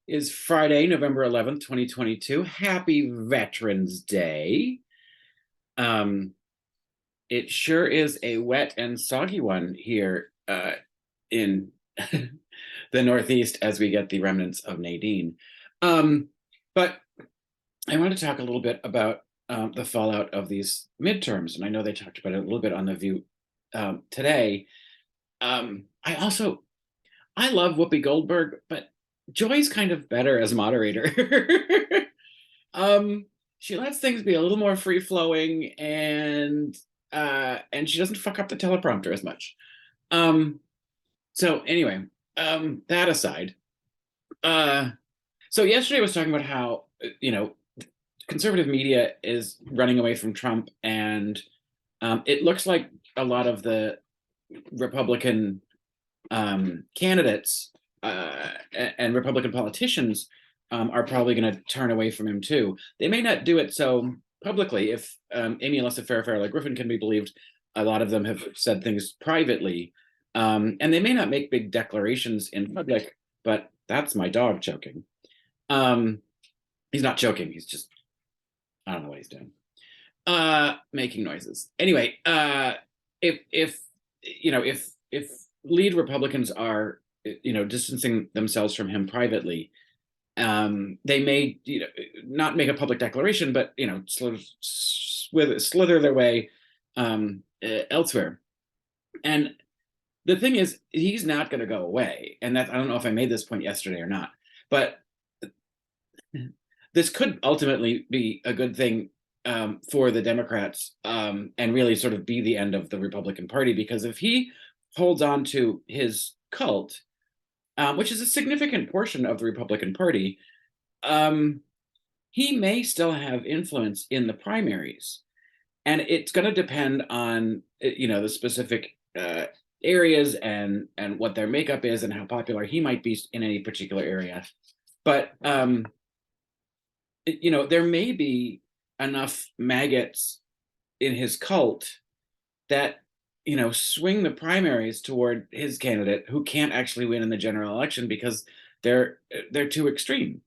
Is Friday, November 11th, 2022. Happy Veterans Day. Um, it sure is a wet and soggy one here in the Northeast as we get the remnants of Nadine. But I want to talk a little bit about the fallout of these midterms, and I know they talked about it a little bit on The View today. I love Whoopi Goldberg, but Joy's kind of better as moderator. um, she lets things be a little more free flowing, and she doesn't fuck up the teleprompter as much. Um, so anyway, that aside, uh, so yesterday I was talking about how conservative media is running away from Trump, and it looks like a lot of the Republican candidates and Republican politicians are probably going to turn away from him too. They may not do it so publicly. If Amy Alyssa Farrah Griffin can be believed, a lot of them have said things privately, and they may not make big declarations in public. But that's my dog choking. He's not choking. He's just, I don't know what he's doing. Making noises. Anyway, if lead Republicans are distancing themselves from him privately, they may not make a public declaration, but sort of slither their way elsewhere. And the thing is, he's not going to go away. And that, I don't know if I made this point yesterday or not, but this could ultimately be a good thing for the Democrats, and really sort of be the end of the Republican Party, because if he holds on to his cult, which is a significant portion of the Republican Party, he may still have influence in the primaries. And it's going to depend on the specific areas and what their makeup is and how popular he might be in any particular area. But there may be enough maggots in his cult that swing the primaries toward his candidate, who can't actually win in the general election because they're too extreme,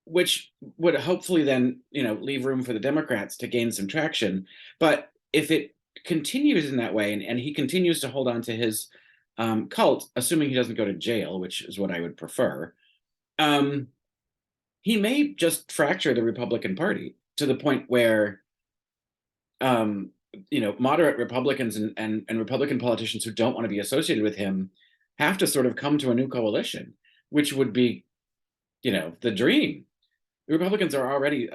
which would hopefully then leave room for the Democrats to gain some traction. But if it continues in that way, and he continues to hold on to his cult, assuming he doesn't go to jail, which is what I would prefer, he may just fracture the Republican Party to the point where moderate Republicans and Republican politicians who don't want to be associated with him have to sort of come to a new coalition, which would be, the dream. The Republicans are already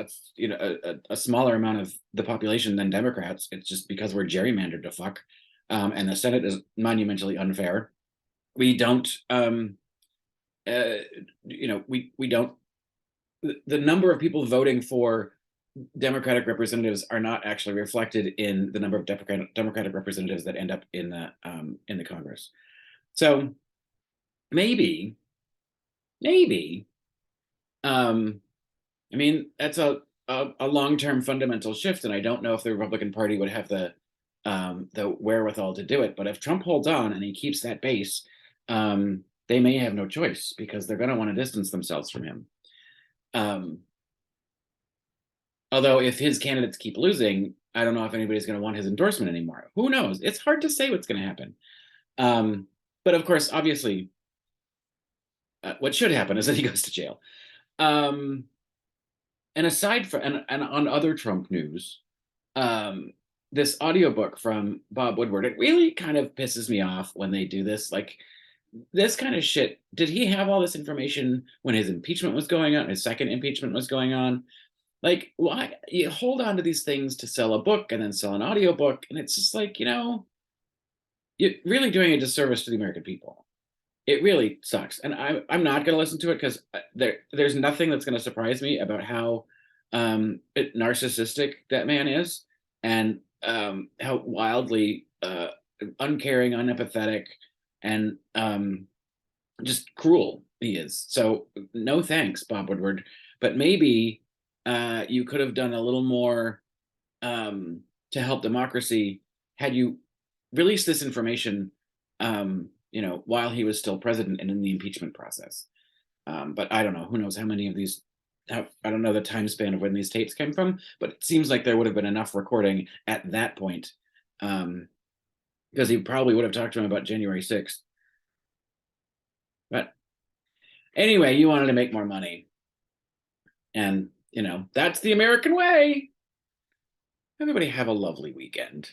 a smaller amount of the population than Democrats. It's just because we're gerrymandered to fuck, and the Senate is monumentally unfair. We don't, we don't. The number of people voting for Democratic representatives are not actually reflected in the number of Democratic representatives that end up in the Congress. So maybe, I mean, that's a long-term fundamental shift, and I don't know if the Republican Party would have the wherewithal to do it. But if Trump holds on and he keeps that base, they may have no choice, because they're going to want to distance themselves from him. Although if his candidates keep losing, I don't know if anybody's going to want his endorsement anymore. Who knows? It's hard to say what's going to happen. But of course, obviously, what should happen is that he goes to jail. And aside from, and on other Trump news, this audiobook from Bob Woodward, it really kind of pisses me off when they do this. Like, this kind of shit. Did he have all this information when his impeachment was going on, his second impeachment was going on? Like, why you hold on to these things to sell a book and then sell an audiobook? And it's just like, you're really doing a disservice to the American people. It really sucks. And I'm not going to listen to it, because there's nothing that's going to surprise me about how narcissistic that man is, and how wildly uncaring, unempathetic, and just cruel he is. So no thanks, Bob Woodward. But maybe you could have done a little more to help democracy had you released this information while he was still president and in the impeachment process. But I don't know. Who knows how many of these have, I don't know the time span of when these tapes came from, but it seems like there would have been enough recording at that point. Because he probably would have talked to him about January 6th. But anyway, you wanted to make more money. And, that's the American way. Everybody have a lovely weekend.